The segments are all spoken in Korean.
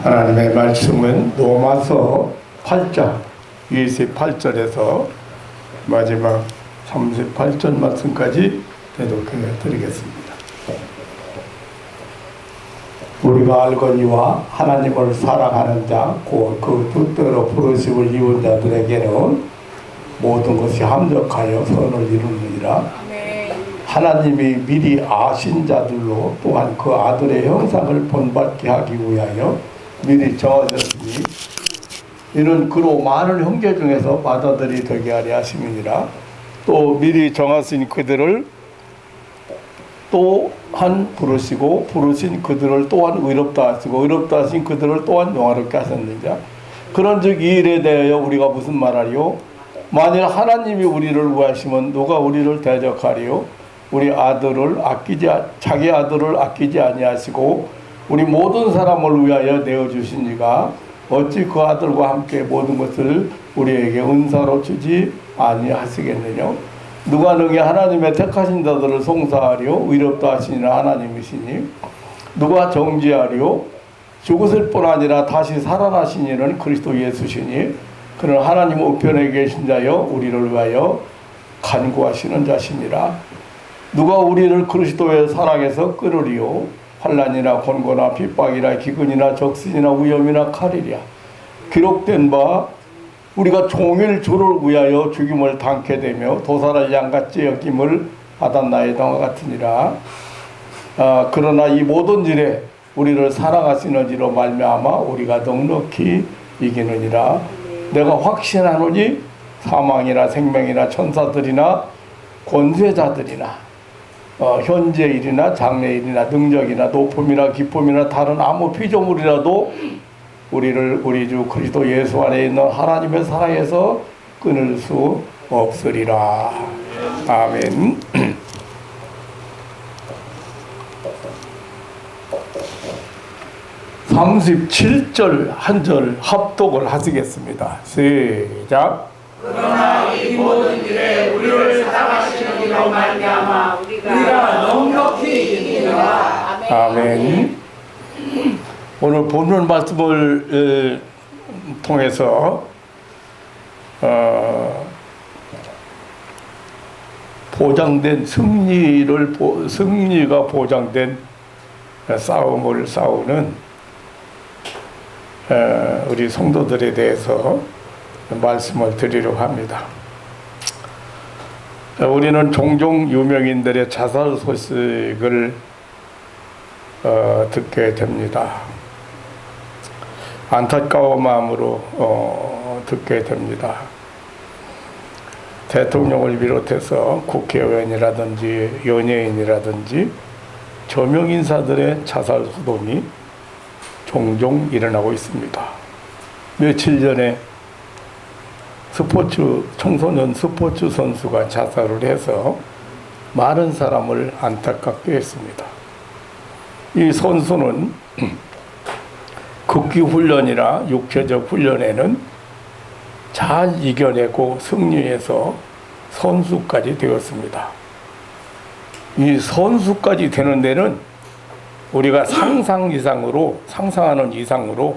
하나님의 말씀은 로마서 8장 28절에서 마지막 38절 말씀까지 대독해 드리겠습니다. 우리가 알거니와 하나님을 사랑하는 자 곧 그 뜻대로 부르심을 입은 자들에게는 모든 것이 합력하여 선을 이루느니라. 하나님이 미리 아신 자들로 또한 그 아들의 형상을 본받게 하기 위하여 미리 정하셨으니 이는 그로 많은 형제 중에서 맏아들이 되게 하려 하심이니라. 또 미리 정하신 그들을 또한 부르시고 부르신 그들을 또한 의롭다 하시고 의롭다 하신 그들을 또한 영화롭게 하셨느니라. 그런즉 이 일에 대하여 우리가 무슨 말하리요? 만일 하나님이 우리를 구하시면 누가 우리를 대적하리요? 우리 아들을 자기 아들을 아끼지 아니하시고 우리 모든 사람을 위하여 내어주신 이가 어찌 그 아들과 함께 모든 것을 우리에게 은사로 주지 아니하시겠느냐? 누가 능히 하나님의 택하신 자들을 송사하리요? 의롭다 하시니라 하나님이시니 누가 정죄하리요? 죽으실 뿐 아니라 다시 살아나신 이는 그리스도 예수시니 그는 하나님 우편에 계신 자여 우리를 위하여 간구하시는 자시니라. 누가 우리를 그리스도의 사랑에서 끊으리요? 환난이나 곤고나 핍박이나 기근이나 적신이나 위험이나 칼이랴. 기록된 바 우리가 종일 주를 위하여 죽임을 당케 되며 도살할 양같이 여김을 받았나이다 같으니라. 그러나 이 모든 일에 우리를 사랑하시는 이로 말미암아 우리가 넉넉히 이기느니라. 내가 확신하노니 사망이나 생명이나 천사들이나 권세자들이나 현재 일이나 장래 일이나 능력이나 높음이나 기쁨이나 다른 아무 피조물이라도 우리를 우리 주 그리스도 예수 안에 있는 하나님의 사랑에서 끊을 수 없으리라. 아멘. 37절 한 절 합독을 하시겠습니다. 시작. 그러나 이 모든 일에 우리를 사랑하시는 이로 말미암아 우리가 넉넉히 이기니라. 아멘. 오늘 본문 말씀을 통해서 보장된 승리가 보장된 싸움을 싸우는 우리 성도들에 대해서 말씀을 드리려고 합니다. 우리는 종종 유명인들의 자살 소식을 듣게 됩니다. 안타까운 마음으로 듣게 됩니다. 대통령을 비롯해서 국회의원이라든지 연예인이라든지 저명인사들의 자살 소동이 종종 일어나고 있습니다. 며칠 전에 청소년 스포츠 선수가 자살을 해서 많은 사람을 안타깝게 했습니다. 이 선수는 극기 훈련이나 육체적 훈련에는 잘 이겨내고 승리해서 선수까지 되었습니다. 이 선수까지 되는 데는 우리가 상상하는 이상으로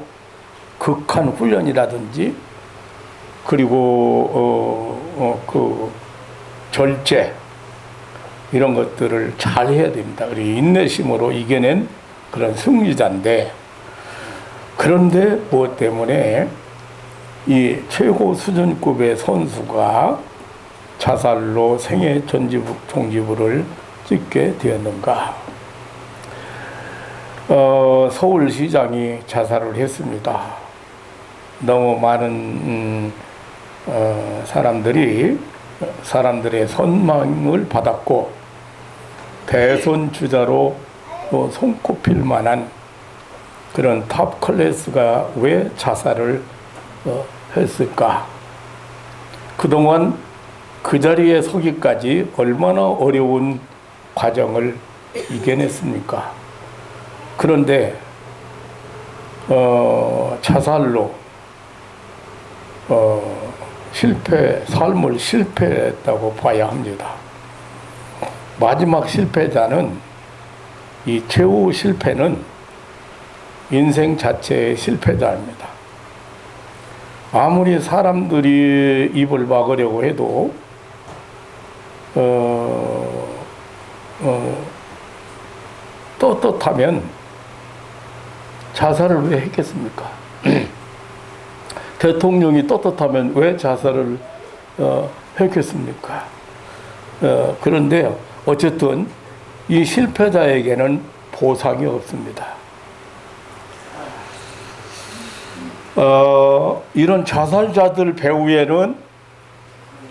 극한 훈련이라든지 그리고 그 절제 이런 것들을 잘 해야 됩니다. 그리고 인내심으로 이겨낸 그런 승리자인데, 그런데 무엇 때문에 이 최고 수준급의 선수가 자살로 생애 종지부를 찍게 되었는가? 서울시장이 자살을 했습니다. 너무 많은 사람들의 선망을 받았고 대선 주자로 손꼽힐 만한 그런 탑 클래스가 왜 자살을 했을까? 그동안 그 자리에 서기까지 얼마나 어려운 과정을 이겨냈습니까? 그런데 자살로 삶을 실패했다고 봐야 합니다. 마지막 실패자는 이 최후 실패는 인생 자체의 실패자입니다. 아무리 사람들이 입을 막으려고 해도 떳떳하면 자살을 왜 했겠습니까? 대통령이 떳떳하면 왜 자살을 했겠습니까? 그런데 어쨌든 이 실패자에게는 보상이 없습니다. 이런 자살자들 배후에는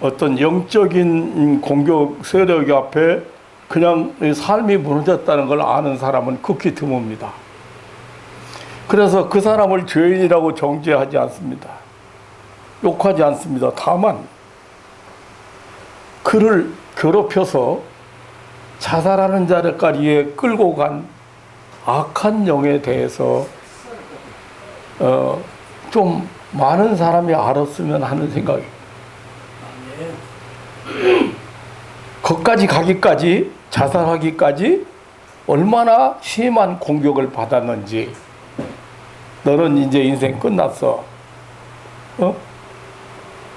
어떤 영적인 공격 세력 앞에 그냥 삶이 무너졌다는 걸 아는 사람은 극히 드뭅니다. 그래서 그 사람을 죄인이라고 정죄하지 않습니다. 욕하지 않습니다. 다만 그를 괴롭혀서 자살하는 자리까지에 끌고 간 악한 영에 대해서 좀 많은 사람이 알았으면 하는 생각이. 거기까지 가기까지, 자살하기까지 얼마나 심한 공격을 받았는지. 너는 이제 인생 끝났어.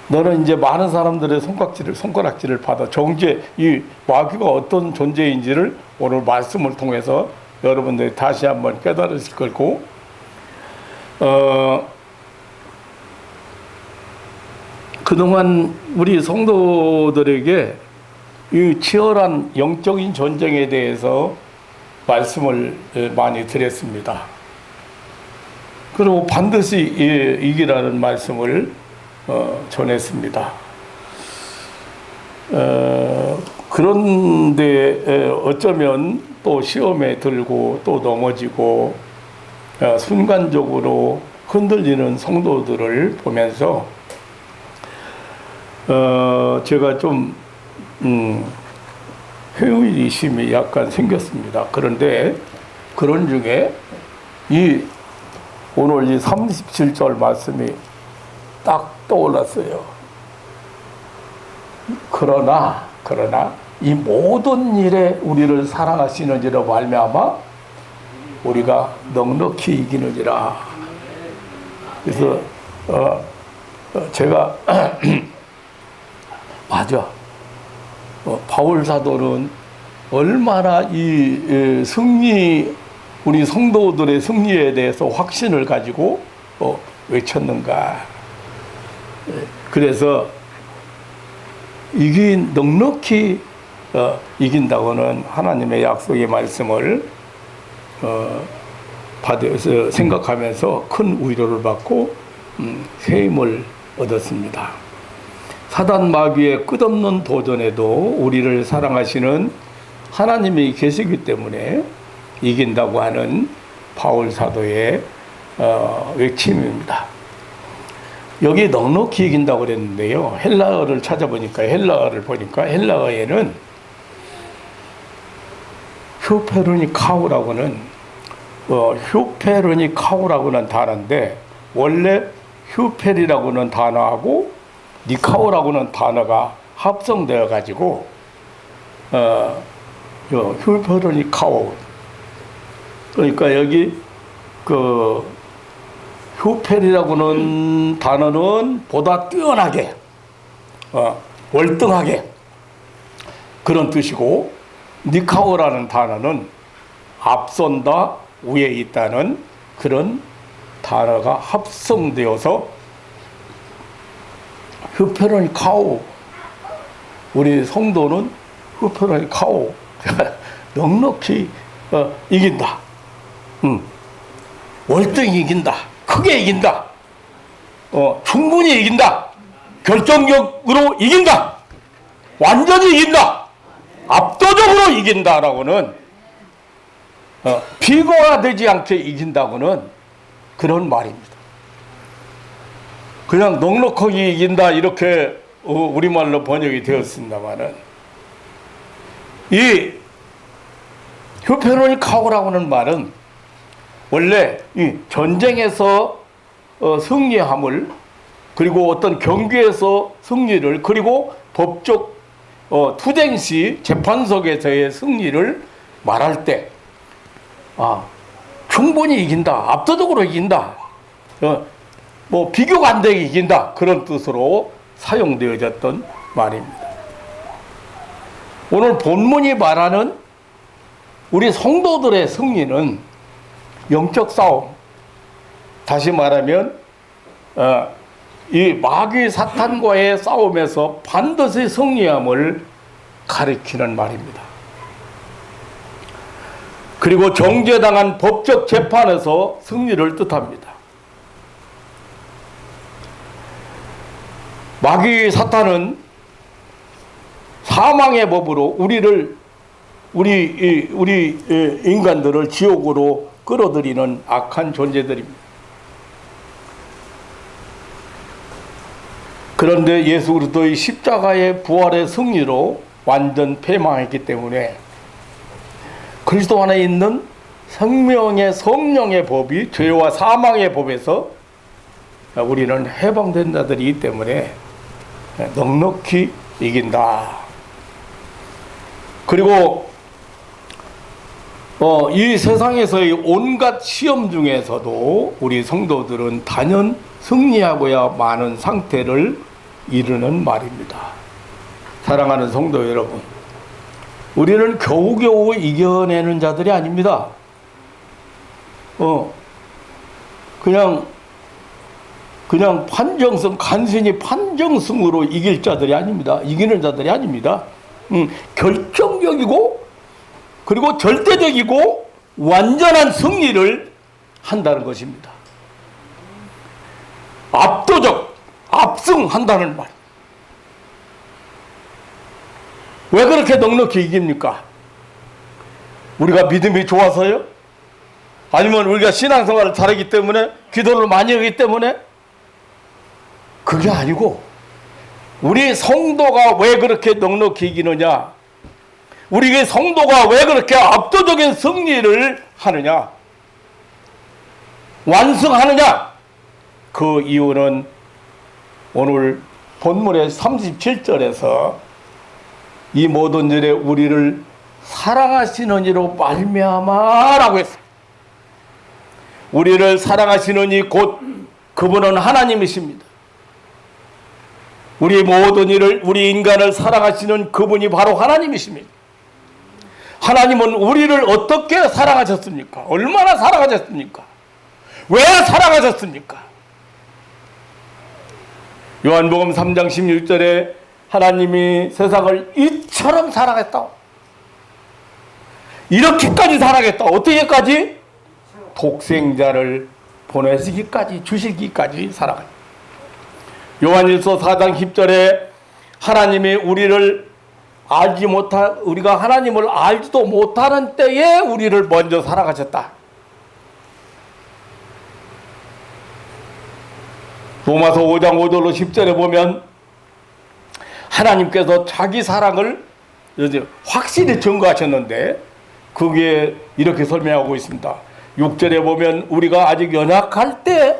너는 이제 많은 사람들의 손가락질을 받아. 정죄, 이 마귀가 어떤 존재인지를 오늘 말씀을 통해서 여러분들이 다시 한번 깨달으실 거고, 그동안 우리 성도들에게 이 치열한 영적인 전쟁에 대해서 말씀을 많이 드렸습니다. 그리고 반드시 이기라는 말씀을 전했습니다. 그런데 어쩌면 또 시험에 들고 또 넘어지고 순간적으로 흔들리는 성도들을 보면서 제가 좀 회의심이 약간 생겼습니다. 그런데 그런 중에 오늘 이 37절 말씀이 딱 떠올랐어요. 그러나 이 모든 일에 우리를 사랑하시는지로 말미암아 우리가 넉넉히 이기느니라. 그래서 제가 맞아. 바울 사도는 얼마나 이 승리, 우리 성도들의 승리에 대해서 확신을 가지고 외쳤는가. 그래서 넉넉히 이긴다고는 하나님의 약속의 말씀을 받아서 생각하면서 큰 위로를 받고 새 힘을 얻었습니다. 사단 마귀의 끝없는 도전에도 우리를 사랑하시는 하나님이 계시기 때문에 이긴다고 하는 바울 사도의 외침입니다. 여기 넉넉히 이긴다고 그랬는데요. 헬라어를 찾아보니까 헬라어에는 휴페르니카우라고는 단어인데 원래 휴페리라고는 단어하고 니카오라고는 단어가 합성되어 가지고 휴페르니카우, 그러니까 여기 그 휴페리라고는 단어는 보다 뛰어나게 월등하게 그런 뜻이고, 니카오라는 단어는 앞선다, 위에 있다는 그런 단어가 합성되어서 휴페르니카우, 우리 성도는 휴페르니카우 넉넉히 이긴다. 월등히 이긴다. 크게 이긴다. 충분히 이긴다. 결정적으로 이긴다. 완전히 이긴다. 압도적으로 이긴다라고는 비거가 되지 않게 이긴다고는 그런 말입니다. 그냥 넉넉하게 이긴다 이렇게 우리말로 번역이 되었습니다만은, 이 휴페르니카우라고는 말은 원래 이 전쟁에서 승리함을, 그리고 어떤 경기에서 승리를, 그리고 법적 투쟁 시 재판석에서의 승리를 말할 때 충분히 이긴다, 압도적으로 이긴다, 뭐 비교가 안 되게 이긴다, 그런 뜻으로 사용되어졌던 말입니다. 오늘 본문이 말하는 우리 성도들의 승리는 영적 싸움, 다시 말하면 이 마귀 사탄과의 싸움에서 반드시 승리함을 가리키는 말입니다. 그리고 정죄당한 법적 재판에서 승리를 뜻합니다. 마귀 사탄은 사망의 법으로 우리 인간들을 지옥으로 끌어들이는 악한 존재들입니다. 그런데 예수 그리스도의 십자가의 부활의 승리로 완전 패망했기 때문에 그리스도 안에 있는 생명의 성령의 법이 죄와 사망의 법에서 우리는 해방된 자들이기 때문에 넉넉히 이긴다. 그리고 이 세상에서의 온갖 시험 중에서도 우리 성도들은 단연 승리하고야 마는 상태를 이루는 말입니다. 사랑하는 성도 여러분, 우리는 겨우겨우 이겨내는 자들이 아닙니다. 그냥 판정승, 간신히 판정승으로 이길 자들이 아닙니다. 이기는 자들이 아닙니다. 결정적이고 그리고 절대적이고 완전한 승리를 한다는 것입니다. 압도적, 압승한다는 말. 왜 그렇게 넉넉히 이깁니까? 우리가 믿음이 좋아서요? 아니면 우리가 신앙생활을 잘하기 때문에, 기도를 많이 하기 때문에? 그게 아니고 우리 성도가 왜 그렇게 넉넉히 이기느냐, 우리 성도가 왜 그렇게 압도적인 승리를 하느냐, 완승하느냐, 그 이유는 오늘 본문의 37절에서 이 모든 일에 우리를 사랑하시는 이로 말미암아라고 했습니다. 우리를 사랑하시는 이 곧 그분은 하나님이십니다. 우리 모든 일을, 우리 인간을 사랑하시는 그분이 바로 하나님이십니다. 하나님은 우리를 어떻게 사랑하셨습니까? 얼마나 사랑하셨습니까? 왜 사랑하셨습니까? 요한복음 3장 16절에 하나님이 세상을 이처럼 사랑했다. 이렇게까지 사랑했다. 어떻게까지? 독생자를 보내시기까지, 주시기까지 사랑했다. 요한일서 4장 10절에 하나님이 우리가 하나님을 알지도 못하는 때에 우리를 먼저 사랑하셨다. 로마서 5장 5절로 10절에 보면 하나님께서 자기 사랑을 확실히 증거하셨는데 그게 이렇게 설명하고 있습니다. 6절에 보면 우리가 아직 연약할 때,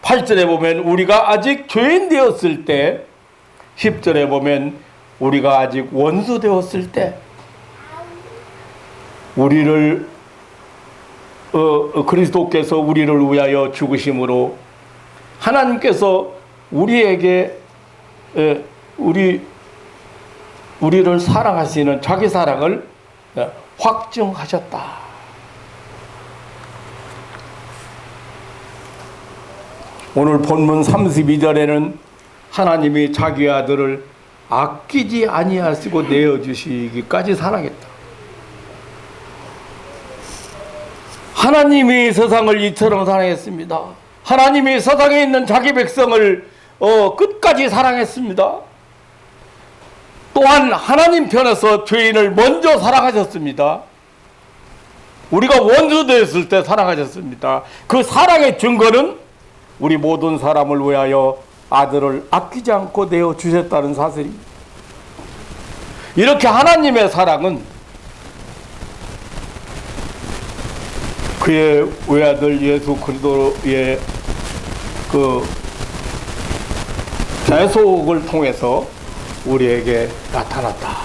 8절에 보면 우리가 아직 죄인 되었을 때, 10절에 보면 우리가 아직 원수 되었을 때 우리를 그리스도께서 우리를 위하여 죽으심으로 하나님께서 우리에게 우리를 사랑하시는 자기 사랑을 확증하셨다. 오늘 본문 32절에는 하나님이 자기 아들을 아끼지 아니하시고 내어주시기까지 사랑했다. 하나님이 세상을 이처럼 사랑했습니다. 하나님이 세상에 있는 자기 백성을 끝까지 사랑했습니다. 또한 하나님 편에서 죄인을 먼저 사랑하셨습니다. 우리가 원수 되었을 때 사랑하셨습니다. 그 사랑의 증거는 우리 모든 사람을 위하여 아들을 아끼지 않고 내어주셨다는 사실입니다. 이렇게 하나님의 사랑은 그의 외아들 예수 그리스도의 그 대속을 통해서 우리에게 나타났다.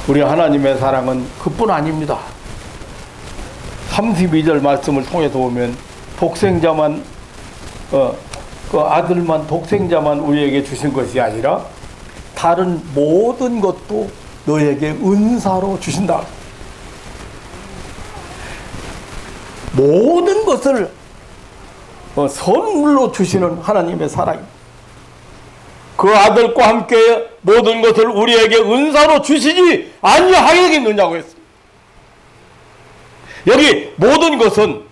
우리 하나님의 사랑은 그뿐 아닙니다. 32절 말씀을 통해서 보면 독생자만 그 아들만 독생자만 우리에게 주신 것이 아니라 다른 모든 것도 너에게 은사로 주신다. 모든 것을 선물로 주시는 하나님의 사랑입니다. 그 아들과 함께 모든 것을 우리에게 은사로 주시지 아니하겠느냐고 했습니다. 여기 모든 것은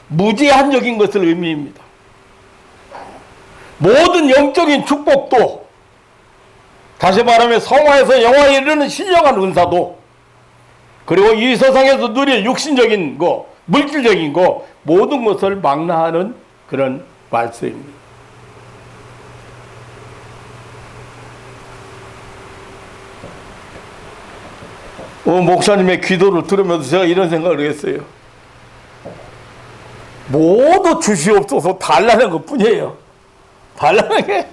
무제한적인 것을 의미합니다. 모든 영적인 축복도, 다시 말하면 성화에서 영화에 이르는 신령한 은사도, 그리고 이 세상에서 누릴 육신적인 거, 물질적인 거, 모든 것을 망라하는 그런 말씀입니다. 목사님의 기도를 들으면서 제가 이런 생각을 했어요. 모두 주시옵소서 달라는 것 뿐이에요. 달라는 게.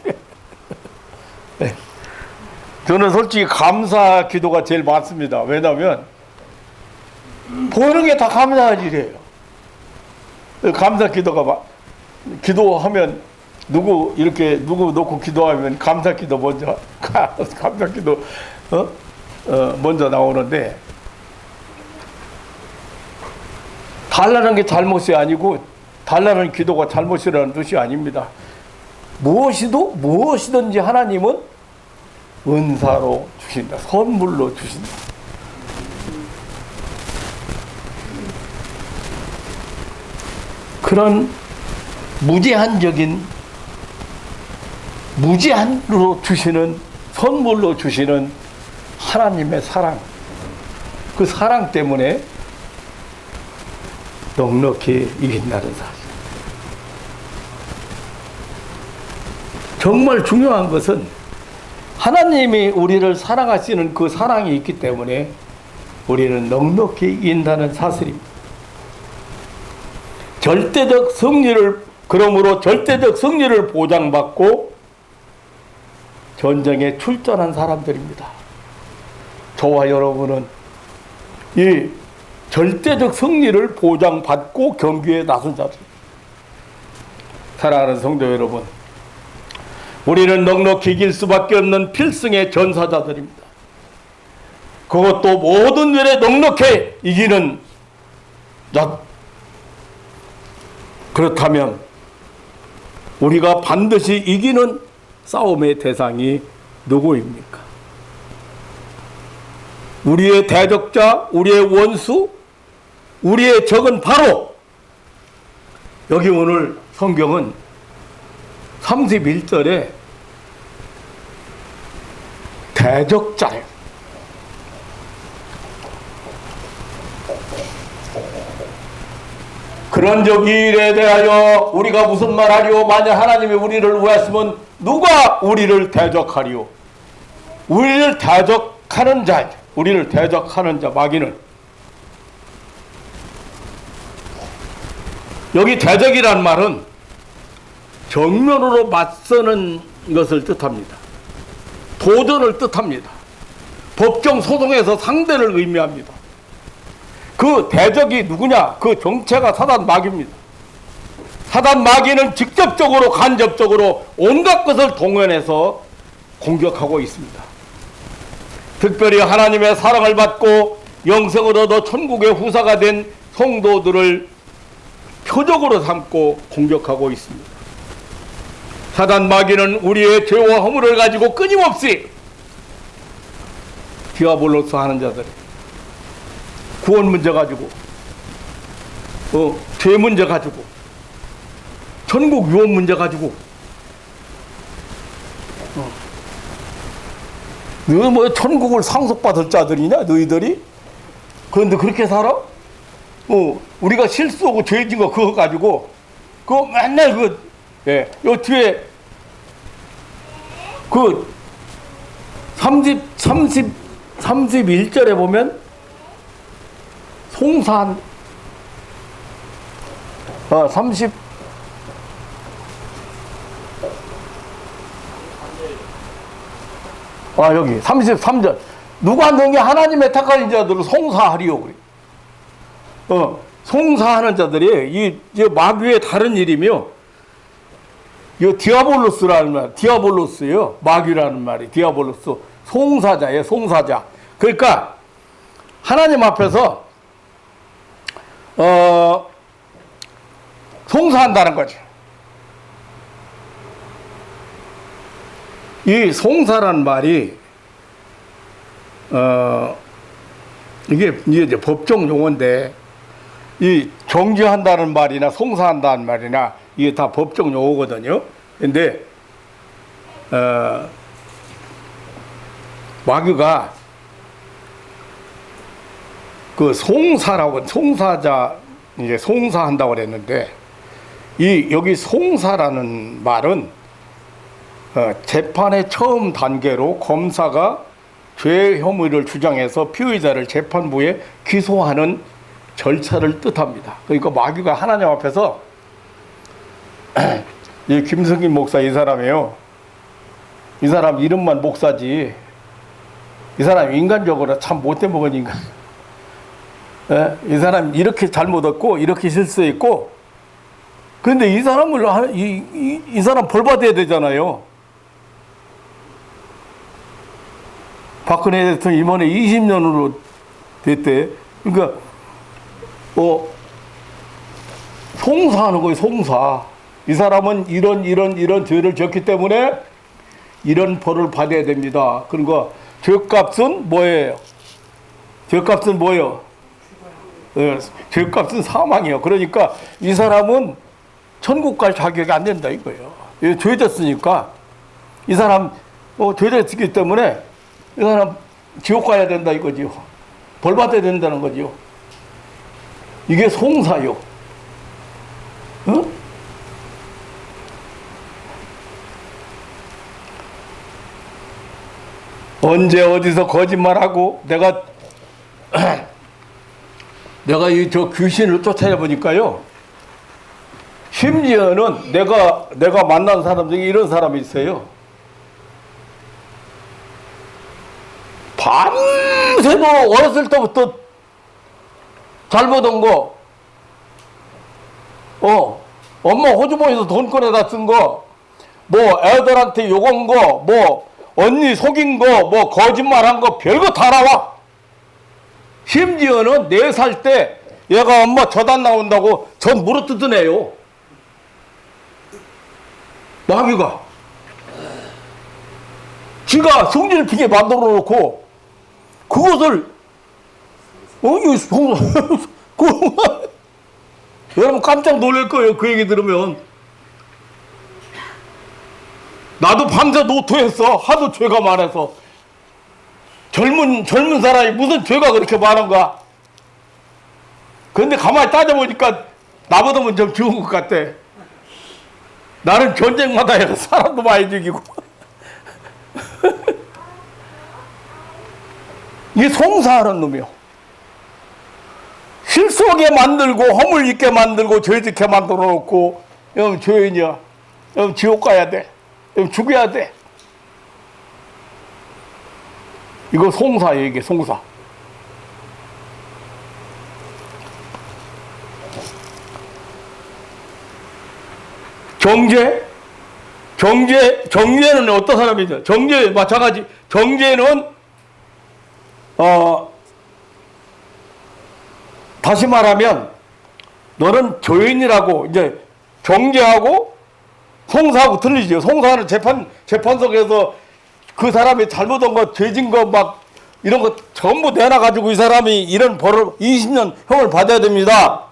네. 저는 솔직히 감사 기도가 제일 많습니다. 왜냐하면 보이는 게 다 감사할 일이에요. 감사 기도가 기도하면 누구 놓고 기도하면 감사 기도 먼저 감사 기도 먼저 나오는데, 달라는 게 잘못이 아니고 달라는 기도가 잘못이라는 뜻이 아닙니다. 무엇이든지 하나님은 은사로 주신다. 선물로 주신다. 그런 무제한으로 주시는, 선물로 주시는 하나님의 사랑, 그 사랑 때문에 넉넉히 이긴다는 사실. 정말 중요한 것은 하나님이 우리를 사랑하시는 그 사랑이 있기 때문에 우리는 넉넉히 이긴다는 사실입니다. 그러므로 절대적 승리를 보장받고 전쟁에 출전한 사람들입니다. 저와 여러분은 이 절대적 승리를 보장받고 경기에 나선 자들. 사랑하는 성도 여러분, 우리는 넉넉히 이길 수밖에 없는 필승의 전사자들입니다. 그것도 모든 일에 넉넉히 이기는 자. 그렇다면 우리가 반드시 이기는 싸움의 대상이 누구입니까? 우리의 대적자, 우리의 원수, 우리의 적은 바로 여기 오늘 성경은 31절에 대적자예요. 그런즉 이 일에 대하여 우리가 무슨 말하리요? 만약 하나님이 우리를 구하시면 누가 우리를 대적하리요? 우리를 대적하는 자, 우리를 대적하는 자, 마귀는. 여기 대적이란 말은 정면으로 맞서는 것을 뜻합니다. 도전을 뜻합니다. 법정 소송에서 상대를 의미합니다. 그 대적이 누구냐? 그 정체가 사단 마귀입니다. 사단 마귀는 직접적으로 간접적으로 온갖 것을 동원해서 공격하고 있습니다. 특별히 하나님의 사랑을 받고 영생을 얻어 천국의 후사가 된 성도들을 표적으로 삼고 공격하고 있습니다. 사단 마귀는 우리의 죄와 허물을 가지고 끊임없이 디아볼로스 하는 자들, 구원 문제 가지고, 죄 문제 가지고, 천국 유업 문제 가지고, 너 뭐 천국을 상속받을 자들이냐 너희들이? 그런데 그렇게 살아? 우리가 실수하고 죄진 거 그거 가지고 그거 맨날 요 뒤에 그 31절에 보면 송산 30 여기 33절 누가 능히 하나님의 택하는 자들을 송사하리요. 그래. 송사하는 자들이 이 마귀의 다른 이름이요. 이 디아볼로스라는 말, 디아볼로스예요. 마귀라는 말이 디아볼로스. 송사자예요, 송사자. 그러니까 하나님 앞에서 송사한다는 거죠. 이 송사라는 말이 이게 이제 법정 용어인데 이 정죄한다는 말이나 송사한다는 말이나 이게 다 법정 용어거든요. 근데 마귀가 그 송사라고 송사자 이제 송사한다고 그랬는데 이 여기 송사라는 말은 재판의 처음 단계로 검사가 죄 혐의를 주장해서 피의자를 재판부에 기소하는 절차를 뜻합니다. 그러니까 마귀가 하나님 앞에서 이 김성긴 목사 이 사람이에요. 이 사람 이름만 목사지 이 사람 인간적으로 참 못돼 먹은 인간. 이 사람 이렇게 잘못했고 이렇게 실수했고 그런데 이 사람을 이 사람 벌 받아야 되잖아요. 박근혜 대통령 이번에 20년으로 됐대. 그러니까 송사하는 거예요. 송사. 이 사람은 이런 죄를 졌기 때문에 이런 벌을 받아야 됩니다. 그러니까 죄값은 뭐예요? 죄값은 뭐예요? 죄값은 사망이에요. 그러니까 이 사람은 천국 갈 자격이 안 된다 이거예요. 죄 졌으니까 이 사람 죄 졌기 때문에 이 사람 지옥 가야 된다 이거지요. 벌 받아야 된다는 거지요. 이게 송사요. 언제 어디서 거짓말하고 내가 이 저 귀신을 쫓아내보니까요. 심지어는 내가 만난 사람 중에 이런 사람이 있어요. 밤새도 어렸을 때부터 잘못한 거, 엄마 호주머니에서 돈 꺼내다 쓴 거, 뭐 애들한테 욕한 거, 뭐 언니 속인 거, 뭐 거짓말한 거 별거 다 나와. 심지어는 4살 때 얘가 엄마 저단 나온다고 전 물어뜯은 애요. 마귀가 지가 성질 피게 만들어 놓고 그것을 여러분 깜짝 놀랄 거예요. 그 얘기 들으면. 나도 밤새 노토했어. 하도 죄가 많아서. 젊은 사람이 무슨 죄가 그렇게 많은가. 그런데 가만히 따져보니까 나보다는 좀 좋은 것 같아. 나는 전쟁마다 해서 사람도 많이 죽이고. 이게 송사하는 놈이요. 실속에 만들고 허물 있게 만들고 죄 짓게 만들어 놓고 형 죄인이야. 형 지옥 가야 돼. 형 죽여야 돼. 이거 송사예요. 이게 송사. 정죄는 어떤 사람이죠? 정죄 마찬가지. 정죄는 다시 말하면 너는 죄인이라고 이제 정죄하고 송사하고 틀리죠. 송사는 재판석에서 그 사람이 잘못한 거, 죄진 거 막 이런 거 전부 내놔가지고 이 사람이 이런 벌을 20년 형을 받아야 됩니다.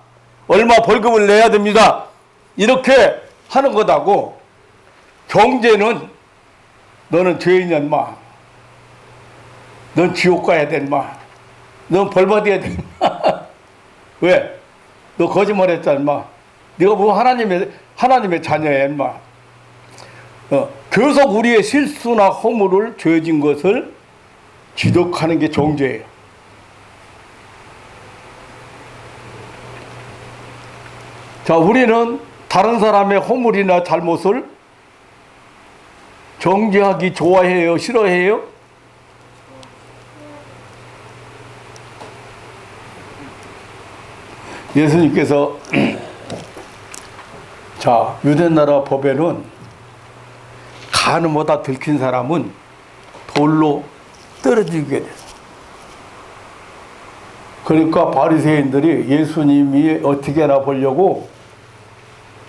얼마 벌금을 내야 됩니다. 이렇게 하는 거다고. 정죄는 너는 죄인이야 인마. 넌 지옥 가야 돼 인마. 넌 벌 받아야 돼 인마. 왜? 너 거짓말 했잖아 인마. 네가 뭐 하나님의 자녀야 인마. 계속 우리의 실수나 허물을 죄진 것을 지적하는 게 정죄예요. 자, 우리는 다른 사람의 허물이나 잘못을 정죄하기 좋아해요? 싫어해요? 예수님께서 자, 유대나라 법에는 간음보다 들킨 사람은 돌로 떨어지게 돼서. 그러니까 바리새인들이 예수님이 어떻게나 보려고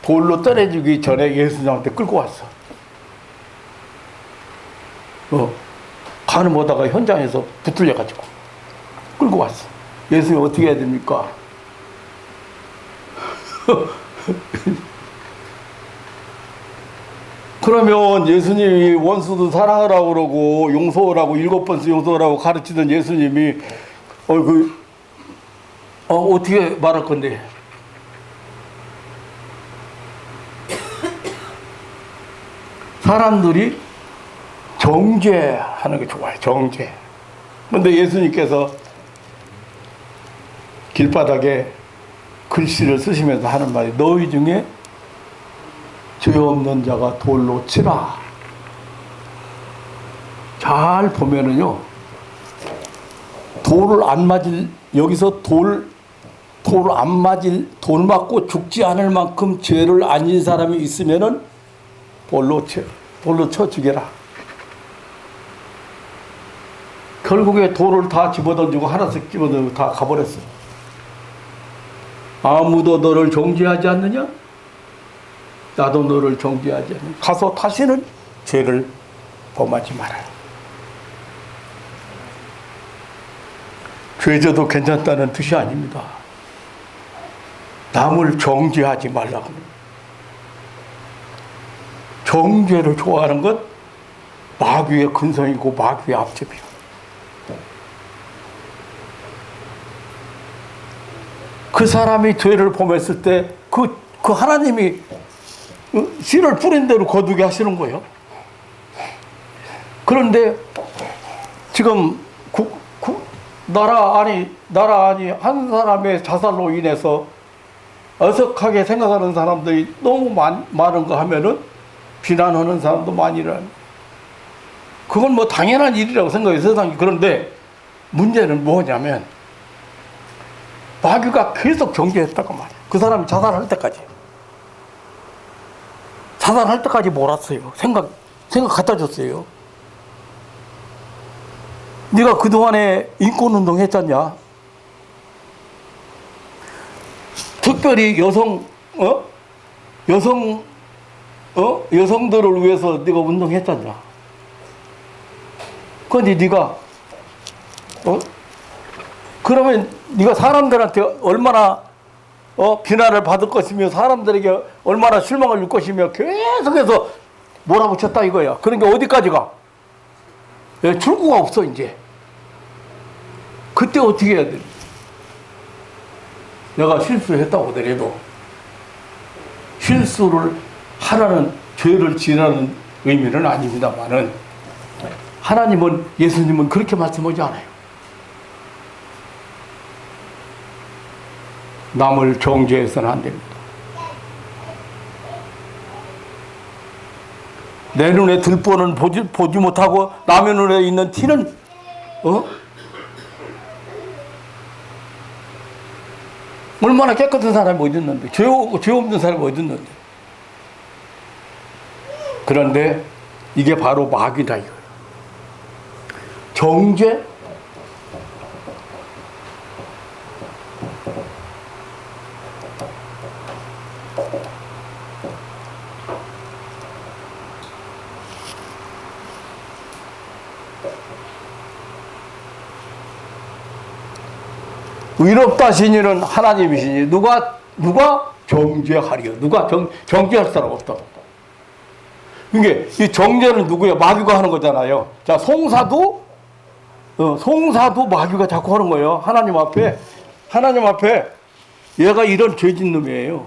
돌로 떨어지기 전에 예수님한테 끌고 왔어. 간음보다가 현장에서 붙들려가지고 끌고 왔어. 예수님 어떻게 해야 됩니까? 그러면 예수님이 원수도 사랑하라고 그러고 용서하라고 7번씩 용서하라고 가르치던 예수님이 어떻게 말할 건데? 사람들이 정죄하는 게 좋아요. 정죄. 그런데 예수님께서 길바닥에 글씨를 쓰시면서 하는 말이 너희 중에 죄 없는 자가 돌로 치라. 잘 보면은요, 돌을 안 맞을, 여기서 돌을 안 맞을, 돌 맞고 죽지 않을 만큼 죄를 안 진 사람이 있으면은 돌로 쳐 죽여라. 결국에 돌을 다 집어던지고 하나씩 집어던지고 다 가버렸어. 아무도 너를 정죄하지 않느냐? 나도 너를 정죄하지 않느냐? 가서 다시는 죄를 범하지 말아요. 죄져도 괜찮다는 뜻이 아닙니다. 남을 정죄하지 말라고. 정죄를 좋아하는 것 마귀의 근성이고 마귀의 앞집이에요. 그 사람이 죄를 범했을 때 그 하나님이 씨를 뿌린 대로 거두게 하시는 거예요. 그런데 지금 나라 아니 한 사람의 자살로 인해서 어색하게 생각하는 사람들이 너무 많은 거 하면은 비난하는 사람도 많이 일어납니다. 그건 뭐 당연한 일이라고 생각해요, 세상에. 그런데 문제는 뭐냐면 마귀가 계속 정죄했다고 말이에요. 그 사람이 자살할 때까지. 자살할 때까지 몰았어요. 생각 갖다 줬어요. 네가 그동안에 인권운동 했잖냐? 특별히 여성들을 위해서 네가 운동했잖냐? 그런데 네가 그러면 네가 사람들한테 얼마나 비난을 받을 것이며 사람들에게 얼마나 실망을 줄 것이며 계속해서 몰아붙였다 이거야. 그러니까 어디까지 가? 출구가 없어 이제. 그때 어떻게 해야 돼? 내가 실수했다고 하더라도 실수를 하라는 죄를 지라는 의미는 아닙니다만은 하나님은 예수님은 그렇게 말씀하지 않아요. 남을 정죄해서는 안 됩니다. 내 눈에 들보는 보지 못하고 남의 눈에 있는 티는 얼마나 깨끗한 사람이 어디 있는데, 죄 없는 사람이 어디 있는데. 그런데 이게 바로 마귀다 이거예요. 정죄, 의롭다신 이는 하나님이시니 누가 정죄하리요? 누가 정죄할 사람 없다. 그러니까 이 정죄는 누구야? 마귀가 하는 거잖아요. 자, 송사도 마귀가 자꾸 하는 거예요. 하나님 앞에 얘가 이런 죄진 놈이에요.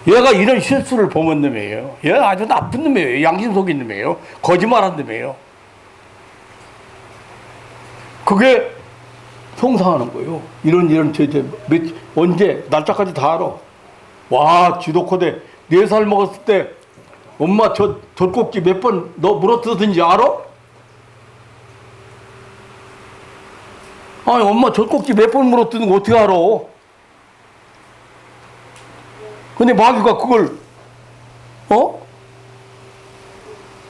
얘가 이런 실수를 범한 놈이에요. 얘가 아주 나쁜 놈이에요. 양심 속인 놈이에요. 거짓말한 놈이에요. 그게 송사하는 거예요. 이런 죄, 언제, 날짜까지 다 알아. 와, 지도코대 4살 먹었을 때 엄마 저 젖꼭지 몇 번 너 물어뜯었는지 알아? 아니 엄마 젖꼭지 몇 번 물어뜯는 거 어떻게 알아? 근데 마귀가 그걸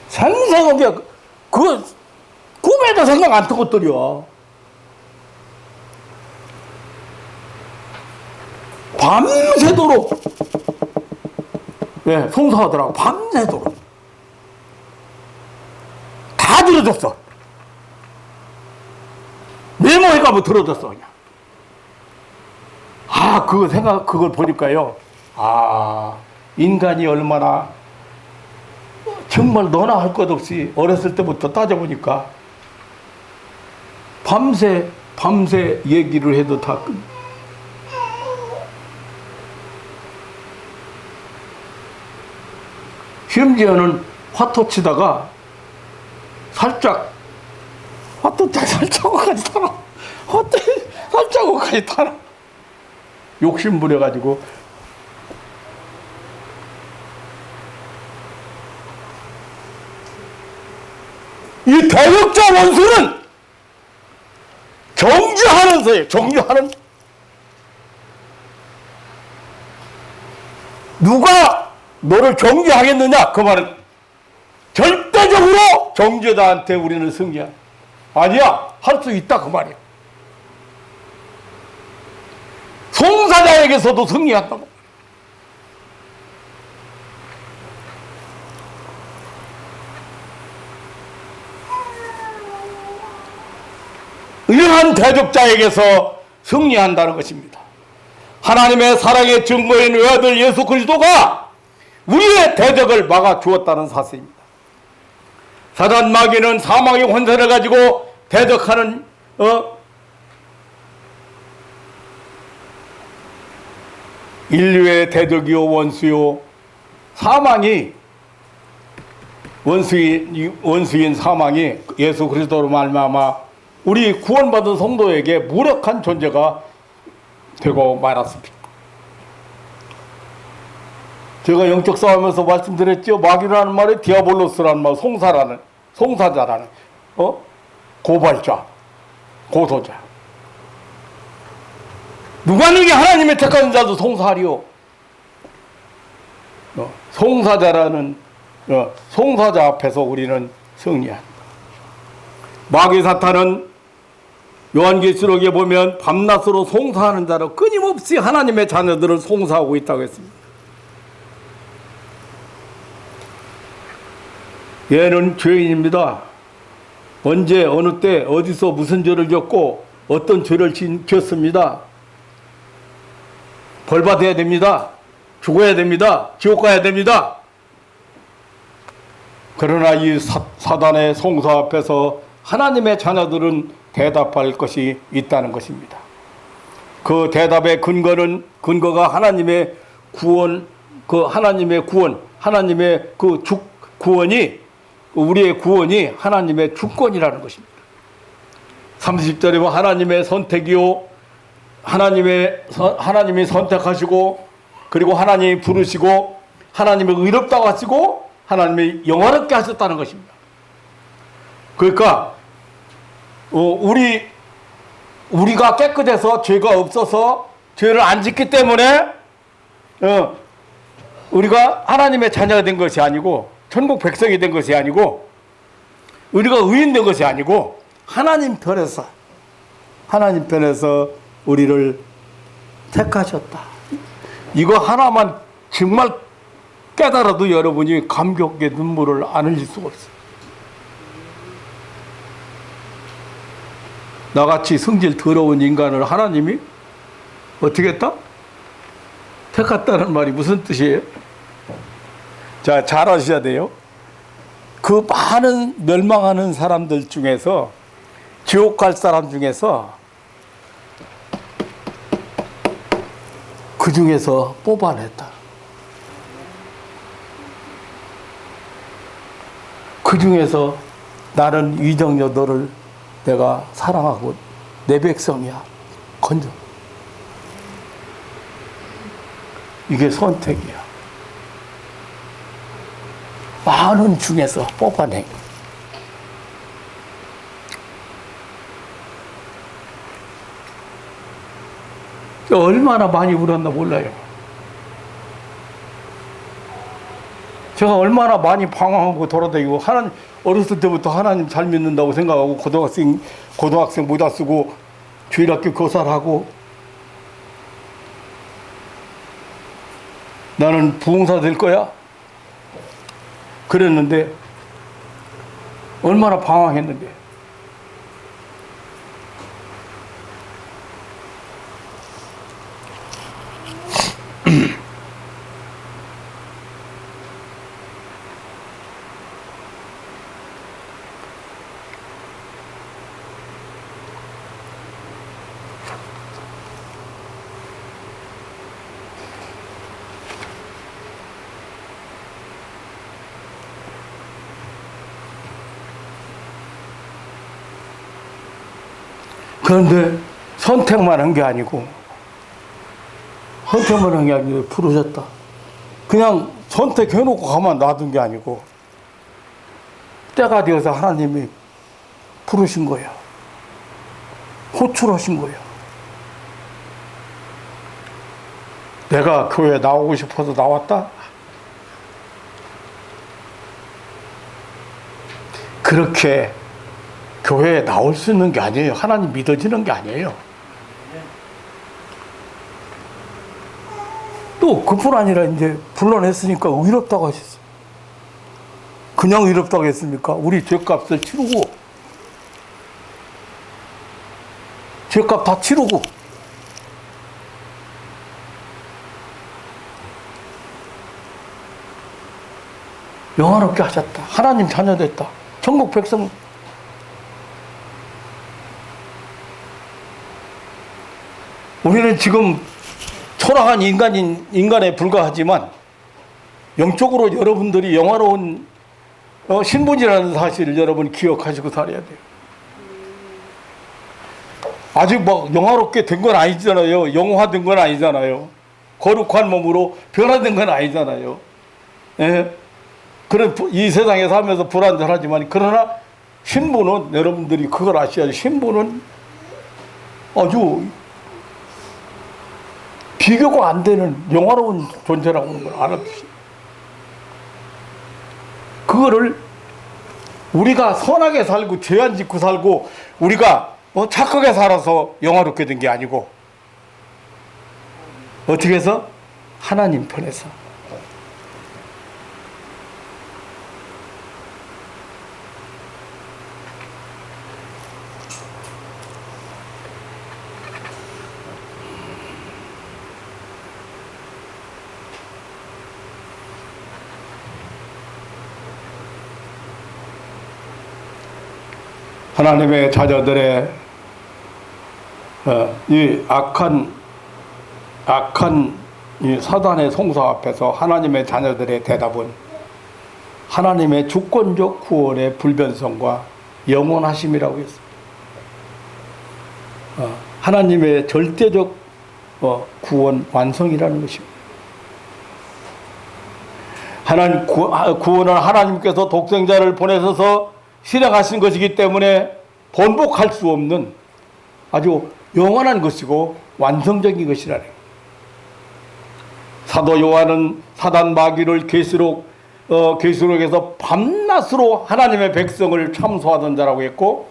생생하게 그거 꿈에도 생각 안 터것들여. 밤새도록 송사하더라고. 밤새도록 다 들어줬어. 메모해가 뭐 들어줬어 그냥. 그걸 보니까요. 인간이 얼마나 정말 너나 할 것 없이 어렸을 때부터 따져보니까 밤새 얘기를 해도 다 심지어는 화토 치다가 살짝 오까지 타라. 살짝 오까지 타라. 욕심 부려가지고 이 대역자 원수는 정죄하는 정죄하는 누가 너를 정죄하겠느냐? 그 말은 절대적으로 정죄자한테 우리는 승리야. 아니야. 할 수 있다. 그 말이야. 송사자에게서도 승리한다고. 이러한 대적자에게서 승리한다는 것입니다. 하나님의 사랑의 증거인 외아들 예수 그리스도가 우리의 대적을 막아주었다는 사실입니다. 사단 마귀는 사망의 권세를 가지고 대적하는 인류의 대적이요 원수요 사망이 원수인 사망이 예수 그리스도로 말미암아 우리 구원받은 성도에게 무력한 존재가 되고 말았습니다. 제가 영적 싸움에서 말씀드렸죠. 마귀라는 말이 디아볼로스라는 말, 송사자라는 고발자, 고소자. 누가 너게 하나님의 택하는 자도 송사하리요. 송사자라는 송사자 앞에서 우리는 승리한다. 마귀 사탄은 요한계시록에 보면 밤낮으로 송사하는 자로 끊임없이 하나님의 자녀들을 송사하고 있다고 했습니다. 얘는 죄인입니다. 언제 어느 때 어디서 무슨 죄를 졌고 어떤 죄를 지켰습니다. 벌 받아야 됩니다. 죽어야 됩니다. 지옥 가야 됩니다. 그러나 이 사단의 송사 앞에서 하나님의 자녀들은 대답할 것이 있다는 것입니다. 그 대답의 근거가 하나님의 구원, 하나님의 구원이 우리의 구원이 하나님의 주권이라는 것입니다. 30절에 보면 하나님의 선택이요, 하나님이 선택하시고, 그리고 하나님이 부르시고, 하나님을 의롭다고 하시고, 하나님이 영화롭게 하셨다는 것입니다. 그러니까 우리가 깨끗해서 죄가 없어서 죄를 안 짓기 때문에 우리가 하나님의 자녀가 된 것이 아니고, 천국 백성이 된 것이 아니고, 우리가 의인된 것이 아니고 하나님 편에서 우리를 택하셨다. 이거 하나만 정말 깨달아도 여러분이 감격의 눈물을 안 흘릴 수가 없어요. 나같이 성질 더러운 인간을 하나님이 어떻게 했다? 택했다는 말이 무슨 뜻이에요? 자, 잘 아셔야 돼요. 그 많은 멸망하는 사람들 중에서, 지옥 갈 사람 중에서, 그 중에서 뽑아냈다. 그 중에서 나는 이정여 너를 내가 사랑하고 내 백성이야. 건져. 이게 선택이야. 많은 중에서 뽑아낸 거. 얼마나 많이 울었나 몰라요. 제가 얼마나 많이 방황하고 돌아다니고, 어렸을 때부터 하나님 잘 믿는다고 생각하고, 고등학생 모자 쓰고, 주일학교 교사하고, 나는 부흥사 될 거야? 그랬는데, 얼마나 방황했는데. 그런데 선택만 한 게 아니고, 부르셨다. 그냥 선택해놓고 가만 놔둔 게 아니고, 때가 되어서 하나님이 부르신 거예요. 호출하신 거예요. 내가 교회에 나오고 싶어서 나왔다? 그렇게 교회에 나올 수 있는 게 아니에요. 하나님 믿어지는 게 아니에요. 또 그뿐 아니라 이제 불러냈으니까 의롭다고 하셨어요. 그냥 의롭다고 했습니까? 우리 죄값을 치르고, 죄값 다 치르고, 영화롭게 하셨다. 하나님 자녀 됐다. 천국 백성. 우리는 지금 초라한 인간에 불과하지만, 영적으로 여러분들이 영화로운 신분이라는 사실을 여러분 기억하시고 살아야 돼요. 아직 막 영화롭게 된 건 아니잖아요. 영화된 건 아니잖아요. 거룩한 몸으로 변화된 건 아니잖아요. 예? 그런 이 세상에 살면서 불안전하지만, 그러나 신분은 여러분들이 그걸 아셔야죠. 신분은 아주 비교가 안 되는 영화로운 존재라고 하는 걸 알아두시. 그거를 우리가 선하게 살고 죄 안 짓고 살고 우리가 착하게 살아서 영화롭게 된 게 아니고, 어떻게 해서? 하나님 편에서. 하나님의 자녀들의 이 악한 이 사단의 송사 앞에서 하나님의 자녀들의 대답은 하나님의 주권적 구원의 불변성과 영원하심이라고 했습니다. 하나님의 절대적 구원 완성이라는 것입니다. 하나님 구원은 하나님께서 독생자를 보내셔서 실행하신 것이기 때문에 번복할 수 없는 아주 영원한 것이고 완성적인 것이라는 거예요. 사도 요한은 사단 마귀를 계시록에서 밤낮으로 하나님의 백성을 참소하던 자라고 했고,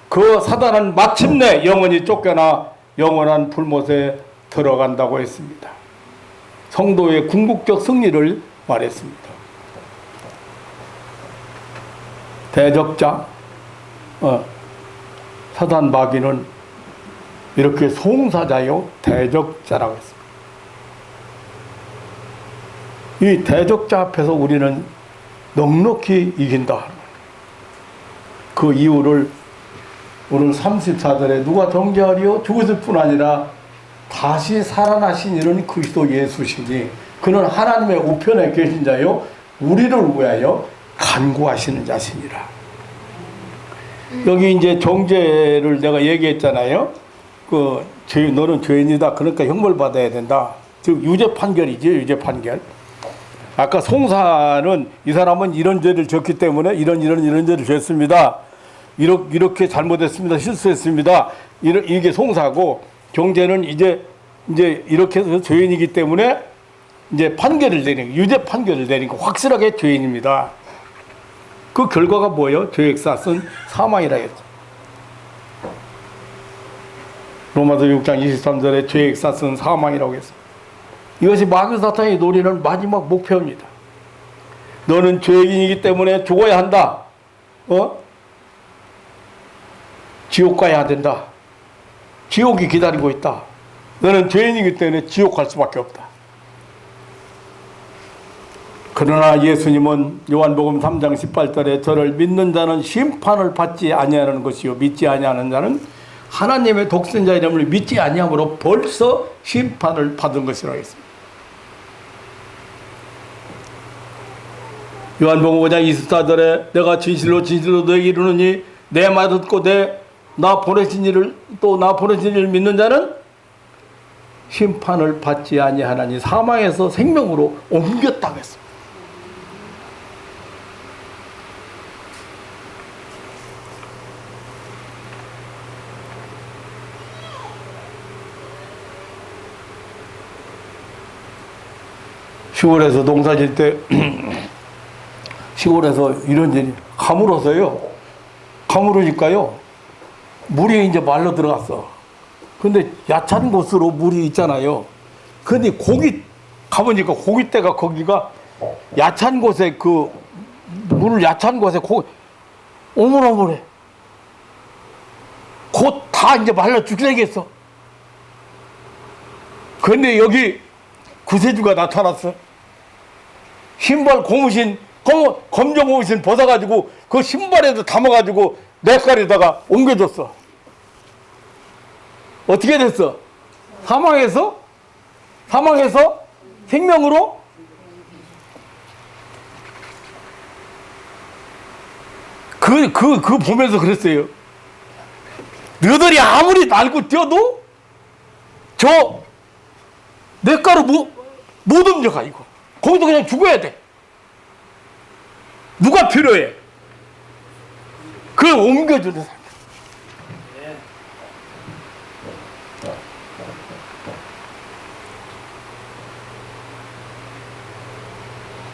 그 사단은 마침내 영원히 쫓겨나 영원한 불못에 들어간다고 했습니다. 성도의 궁극적 승리를 말했습니다. 대적자, 사단 마귀는 이렇게 송사자요 대적자라고 했습니다. 이 대적자 앞에서 우리는 넉넉히 이긴다. 그 이유를 오늘 34절에 누가 정죄하리요? 죽었을 뿐 아니라 다시 살아나신 이는 그리스도 예수시니 그는 하나님의 우편에 계신 자요 우리를 위하여 간구하시는 자시니라. 여기 이제 정죄를 내가 얘기했잖아요. 너는 죄인이다. 그러니까 형벌 받아야 된다. 즉 유죄 판결이죠. 유죄 판결. 아까 송사는 이 사람은 이런 죄를 졌기 때문에 이런 죄를 졌습니다. 이렇게 잘못했습니다. 실수했습니다. 이게 송사고, 정죄는 이제 이제 이렇게 해서 죄인이기 때문에 이제 판결을 내리는, 유죄 판결을 내리니까 확실하게 죄인입니다. 그 결과가 뭐예요? 죄액사은 사망이라 했죠. 로마서 6장 23절에 죄액사은 사망이라고 했습니다. 이것이 마귀 사탄이 노리는 마지막 목표입니다. 너는 죄인이기 때문에 죽어야 한다. 지옥 가야 된다. 지옥이 기다리고 있다. 너는 죄인이기 때문에 지옥 갈 수밖에 없다. 그러나 예수님은 요한복음 3장 18절에 저를 믿는 자는 심판을 받지 아니하는 것이요 믿지 아니하는 자는 하나님의 독생자 이름을 믿지 아니함으로 벌써 심판을 받은 것이라고 했습니다. 요한복음 5장 24절에 내가 진실로 진실로 너에게 이르노니 내 말 듣고 나 보내신 이를 또 나 보내신 이를 믿는 자는 심판을 받지 아니하나니 사망에서 생명으로 옮겼다고 했습니다. 시골에서 농사 질 때 시골에서 이런 일이 가물으니까요 물이 이제 말려 들어갔어. 근데 야찬 곳으로 물이 있잖아요. 근데 고기 가보니까 고깃대가 거기가 야찬 곳에 그 물 야찬 곳에 오물오물해. 곧 다 이제 말라 죽겠어. 근데 여기 구세주가 나타났어. 신발 고무신 검정 고무신 벗어가지고 그 신발에도 담아가지고 냇가리에다가 옮겨줬어. 어떻게 됐어? 사망해서 생명으로 그 보면서 그랬어요. 너희들이 아무리 날고 뛰어도 저 냇가로 못 옮겨가 이거. 거기서 그냥 죽어야 돼. 누가 필요해? 그걸 옮겨주는 사람.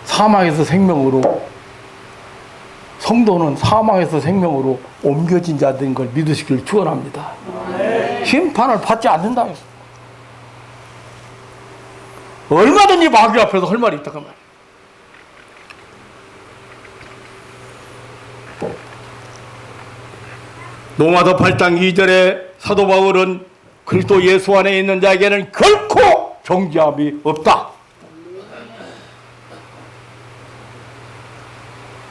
사망에서 생명으로, 성도는 사망에서 생명으로 옮겨진 자들인 걸 믿으시길 축원합니다. 심판을 받지 않는다 했어. 얼마든지 마귀 앞에서 할 말이 있다고 말이야. 로마서 8장 2절에 사도 바울은 그리스도 예수 안에 있는 자에게는 결코 정죄함이 없다.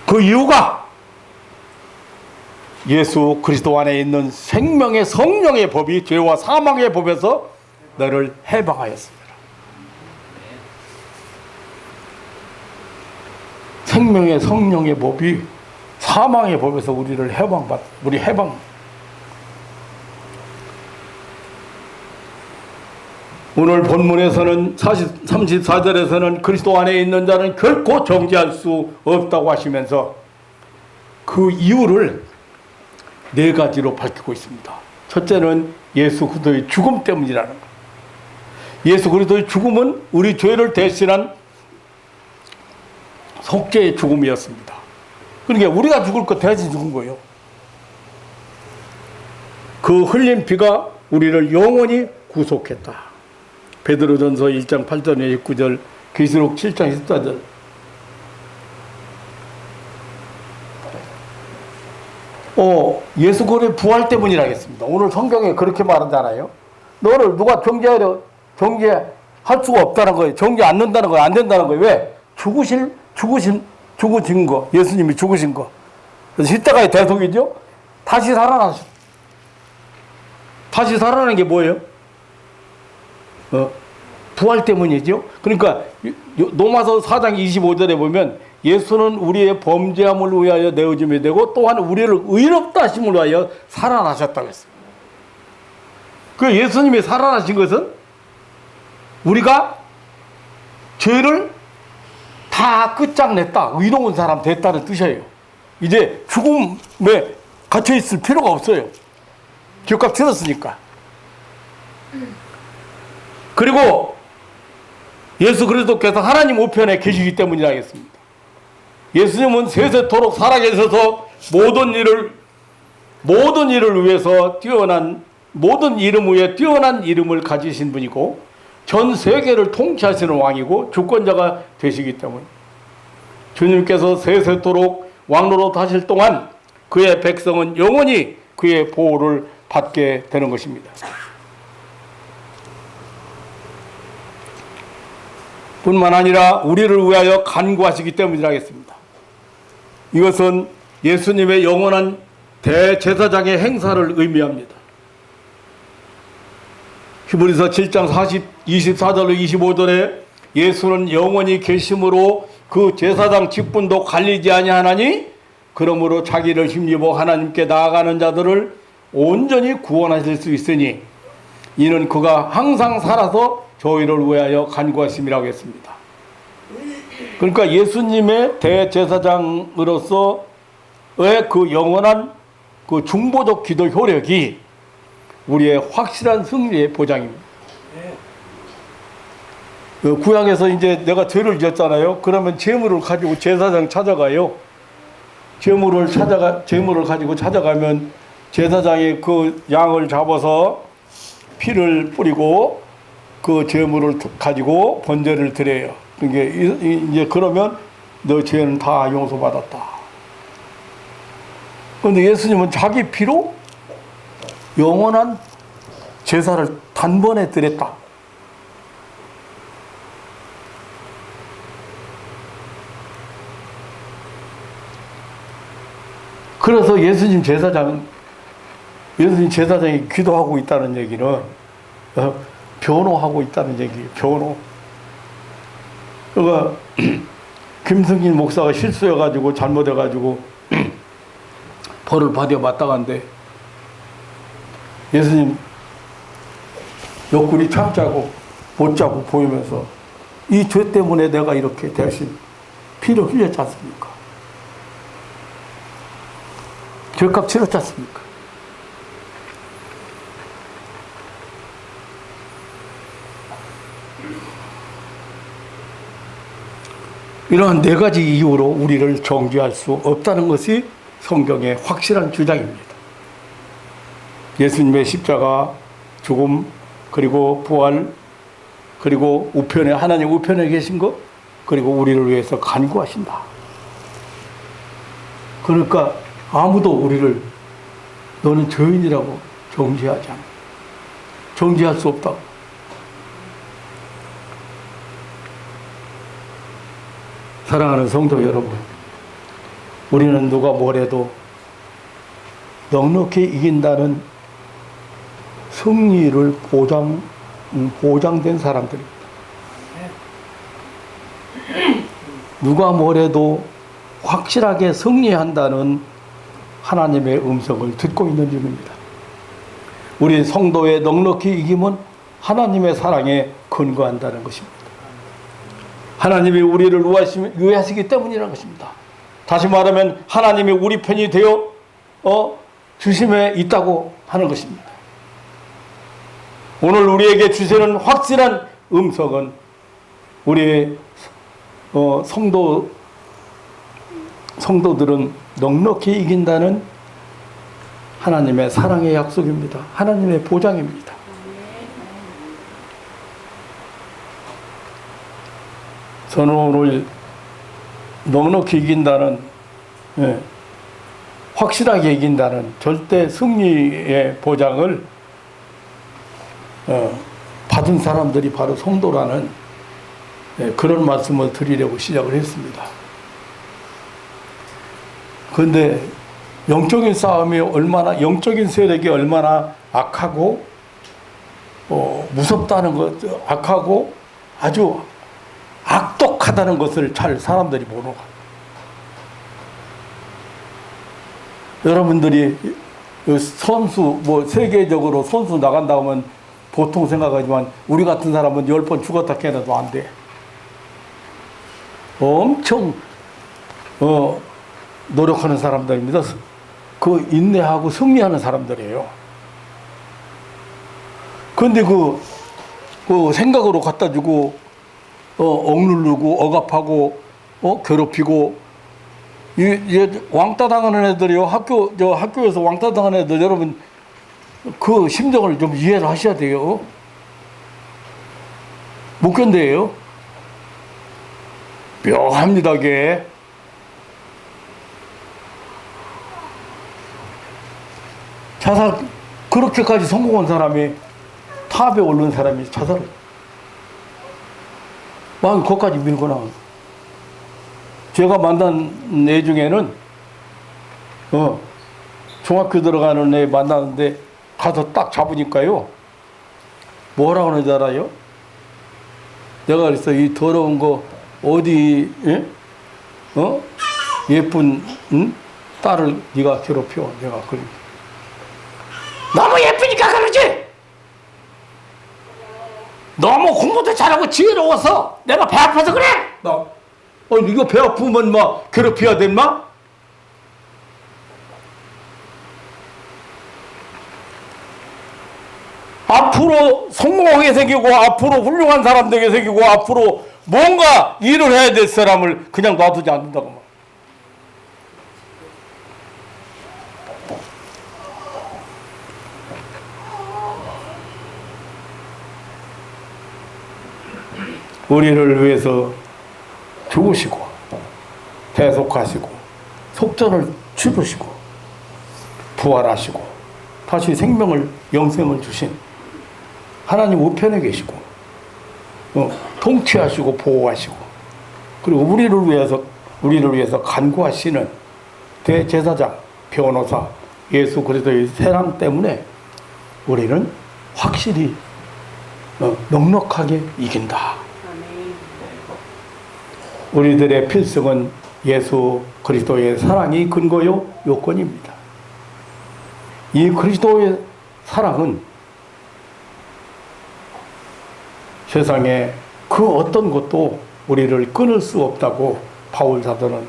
그 이유가 예수 그리스도 안에 있는 생명의 성령의 법이 죄와 사망의 법에서 너를 해방하였습니다. 생명의 성령의 법이 사망의 법에서 우리를 해방. 오늘 본문에서는 34절에서는 그리스도 안에 있는 자는 결코 정죄할 수 없다고 하시면서 그 이유를 네 가지로 밝히고 있습니다. 첫째는 예수 그리스도의 죽음 때문이라는 것. 예수 그리스도의 죽음은 우리 죄를 대신한 속죄의 죽음이었습니다. 그러니까 우리가 죽을 것 대신 죽은 거예요. 그 흘린 피가 우리를 영원히 구속했다. 베드로전서 1장 8절 19절, 계시록 7장 14절. 예수 그리스도의 부활 때문이라겠습니다. 오늘 성경에 그렇게 말하잖아요. 너를 누가 정죄할 수가 없다는 거예요. 정죄 안 된다는 거예요. 안 된다는 거예요. 왜? 죽으신 거, 예수님이 죽으신 거. 십자가의 대속이죠. 다시 살아나셨어. 다시 살아나는 게 뭐예요? 부활 때문이죠. 그러니까 로마서 4장 25절에 보면 예수는 우리의 범죄함을 위하여 내어짐이 되고 또한 우리를 의롭다 하심을 위하여 살아나셨다고 했어요. 그 예수님이 살아나신 것은 우리가 죄를 다 끝장냈다, 의로운 사람 됐다는 뜻이에요. 이제 죽음에 갇혀 있을 필요가 없어요. 기업값 치렀으니까. 그리고 예수 그리스도께서 하나님 우편에 계시기 때문이라겠습니다. 예수님은 세세토록 살아계셔서 모든 일을 위해서 모든 이름 위에 뛰어난 이름을 가지신 분이고 전 세계를 통치하시는 왕이고 주권자가 되시기 때문에 주님께서 세세토록 왕노릇 하실 동안 그의 백성은 영원히 그의 보호를 받게 되는 것입니다. 뿐만 아니라 우리를 위하여 간구하시기 때문이라겠습니다. 이것은 예수님의 영원한 대제사장의 행사를 의미합니다. 히브리서 7장 24절로 25절에 예수는 영원히 계심으로 그 제사장 직분도 갈리지 아니하나니 그러므로 자기를 힘입어 하나님께 나아가는 자들을 온전히 구원하실 수 있으니 이는 그가 항상 살아서 저희를 위하여 간구하심이라고 했습니다. 그러니까 예수님의 대제사장으로서의 그 영원한 그 중보적 기도 효력이 우리의 확실한 승리의 보장입니다. 그 구약에서 이제 내가 죄를 지었잖아요. 그러면 제물을 가지고 제사장 찾아가요. 제물을 가지고 찾아가면 제사장이 그 양을 잡아서 피를 뿌리고 그 제물을 가지고 번제를 드려요. 이제 그러면 너 죄는 다 용서받았다. 그런데 예수님은 자기 피로 영원한 제사를 단번에 드렸다. 그래서 예수님 제사장이 기도하고 있다는 얘기는 변호하고 있다는 얘기예요. 변호. 그러니까 김승진 목사가 실수해가지고 잘못해가지고 벌을 받아 마땅한데 예수님 옆구리 참자고 못자고 보이면서 이 죄 때문에 내가 이렇게 대신 피를 흘렸지 않습니까? 죄값 치렀지 않습니까? 이러한 네 가지 이유로 우리를 정죄할 수 없다는 것이 성경의 확실한 주장입니다. 예수님의 십자가, 죽음, 그리고 부활, 그리고 우편에 하나님 우편에 계신 것, 그리고 우리를 위해서 간구하신다. 그러니까 아무도 우리를 너는 죄인이라고 정죄하지 않아. 정죄할 수 없다. 사랑하는 성도 여러분, 우리는 누가 뭐래도 넉넉히 이긴다는 승리를 보장된 사람들입니다. 누가 뭐래도 확실하게 승리한다는 하나님의 음성을 듣고 있는 중입니다. 우리 성도의 넉넉히 이김은 하나님의 사랑에 근거한다는 것입니다. 하나님이 우리를 위하시기 때문이라는 것입니다. 다시 말하면 하나님이 우리 편이 되어 주심에 있다고 하는 것입니다. 오늘 우리에게 주시는 확실한 음성은 우리의 성도들은 넉넉히 이긴다는 하나님의 사랑의 약속입니다. 하나님의 보장입니다. 저는 오늘 넉넉히 이긴다는, 확실하게 이긴다는 절대 승리의 보장을 받은 사람들이 바로 성도라는 그런 말씀을 드리려고 시작을 했습니다. 그런데 영적인 싸움이 얼마나, 영적인 세력이 얼마나 악하고 무섭다는 것, 악하고 아주 악독하다는 것을 잘 사람들이 모르는 거예요. 여러분들이 선수, 세계적으로 선수 나간다 하면 보통 생각하지만 우리 같은 사람은 10번 죽었다 깨어나도 안 돼. 엄청 노력하는 사람들입니다. 그 인내하고 승리하는 사람들이에요. 그런데 그 생각으로 갖다 주고 억누르고 억압하고 괴롭히고 왕따 당하는 애들이요 학교에서 왕따 당하는 애들 여러분 그 심정을 좀 이해를 하셔야 돼요. 못 견뎌요. 묘합니다 그게. 자살 그렇게까지 성공한 사람이 탑에 오른 사람이 자살을 막 거기까지 밀고 나온. 제가 만난 애 중에는 중학교 들어가는 애 만나는데 가서 딱 잡으니까요 뭐라고 하는지 알아요? 내가 그랬어. 이 더러운 거 어디 예쁜 딸을 네가 괴롭혀. 내가 그래. 너무 예쁘니까 그러지. 너무 공부도 잘하고 지혜로워서 내가 배 아파서 그래. 이거 배 아프면 막 괴롭혀야 돼 마? 앞으로 성공하게 생기고 앞으로 훌륭한 사람 되게 생기고 앞으로 뭔가 일을 해야 될 사람을 그냥 놔두지 않는다고 말. 우리를 위해서 죽으시고 대속하시고 속전을 치르시고 부활하시고 다시 생명을 영생을 주신 하나님 우편에 계시고 통치하시고 보호하시고 그리고 우리를 위해서 간구하시는 대제사장 변호사 예수 그리스도의 사랑 때문에 우리는 확실히 넉넉하게 이긴다. 우리들의 필승은 예수 그리스도의 사랑이 근거요 요건입니다. 이 그리스도의 사랑은 세상에 그 어떤 것도 우리를 끊을 수 없다고 바울 사도는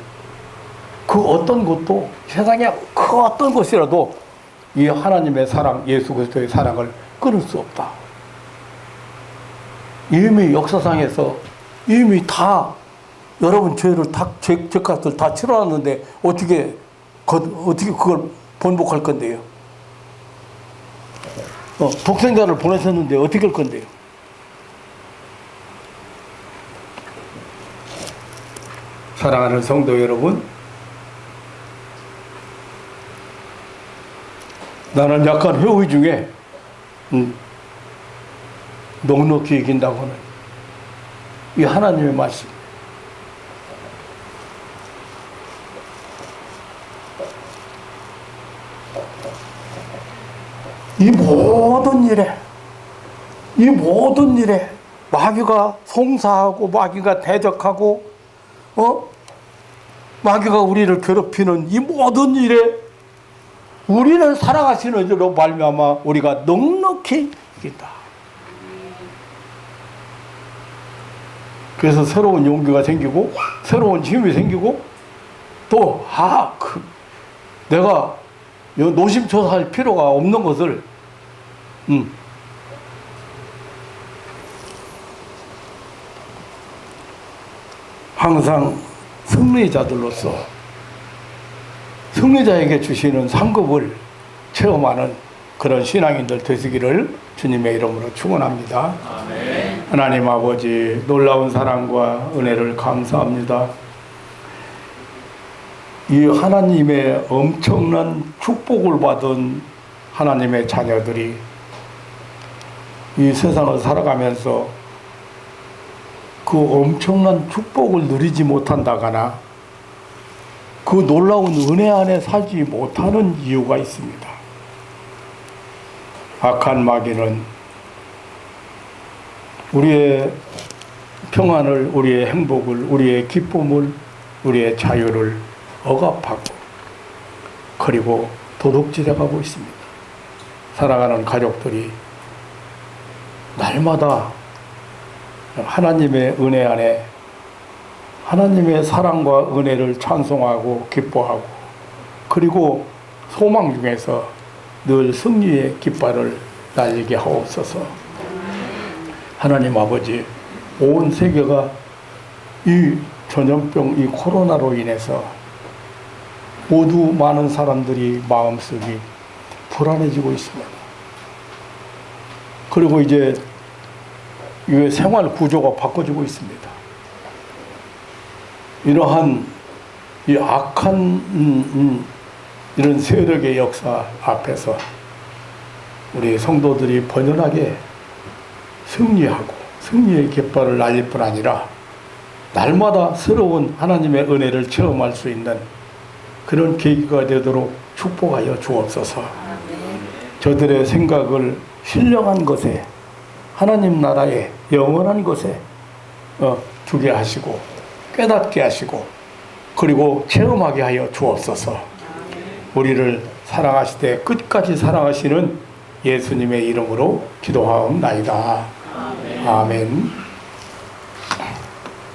그 어떤 것도 세상에 그 어떤 것이라도 이 하나님의 사랑 예수 그리스도의 사랑을 끊을 수 없다. 이미 역사상에서 이미 다 여러분 죄를 다 죄값을 다 치러놨는데 어떻게 그걸 번복할 건데요? 독생자를 보내셨는데 어떻게 할 건데요? 사랑하는 성도 여러분, 나는 약간 회의 중에 넉넉히 이긴다고는 이 하나님의 말씀. 이 모든 일에 마귀가 송사하고 마귀가 대적하고 마귀가 우리를 괴롭히는 이 모든 일에 우리를 사랑하시는 줄로 말미암아 우리가 넉넉히 이긴다. 그래서 새로운 용기가 생기고 새로운 힘이 생기고 또 내가 노심초사할 필요가 없는 것을 항상 승리자들로서 승리자에게 주시는 상급을 체험하는 그런 신앙인들 되시기를 주님의 이름으로 축원합니다. 아멘. 하나님 아버지 놀라운 사랑과 은혜를 감사합니다. 이 하나님의 엄청난 축복을 받은 하나님의 자녀들이 이 세상을 살아가면서 그 엄청난 축복을 누리지 못한다거나 그 놀라운 은혜 안에 살지 못하는 이유가 있습니다. 악한 마귀는 우리의 평안을, 우리의 행복을, 우리의 기쁨을, 우리의 자유를 억압하고 그리고 도둑질해가고 있습니다. 살아가는 가족들이 날마다 하나님의 은혜 안에 하나님의 사랑과 은혜를 찬송하고 기뻐하고 그리고 소망 중에서 늘 승리의 깃발을 날리게 하옵소서. 하나님 아버지, 온 세계가 이 전염병, 이 코로나로 인해서 모두 많은 사람들이 마음속이 불안해지고 있습니다. 그리고 이제 이 생활 구조가 바꿔지고 있습니다. 이러한 이 악한 이런 세력의 역사 앞에서 우리 성도들이 번연하게 승리하고 승리의 깃발을 날릴 뿐 아니라 날마다 새로운 하나님의 은혜를 체험할 수 있는 그런 계기가 되도록 축복하여 주옵소서. 저들의 생각을 신령한 것에, 하나님 나라의 영원한 것에 주게 하시고 깨닫게 하시고 그리고 체험하게 하여 주옵소서. 우리를 사랑하시되 끝까지 사랑하시는 예수님의 이름으로 기도하옵나이다. 아멘.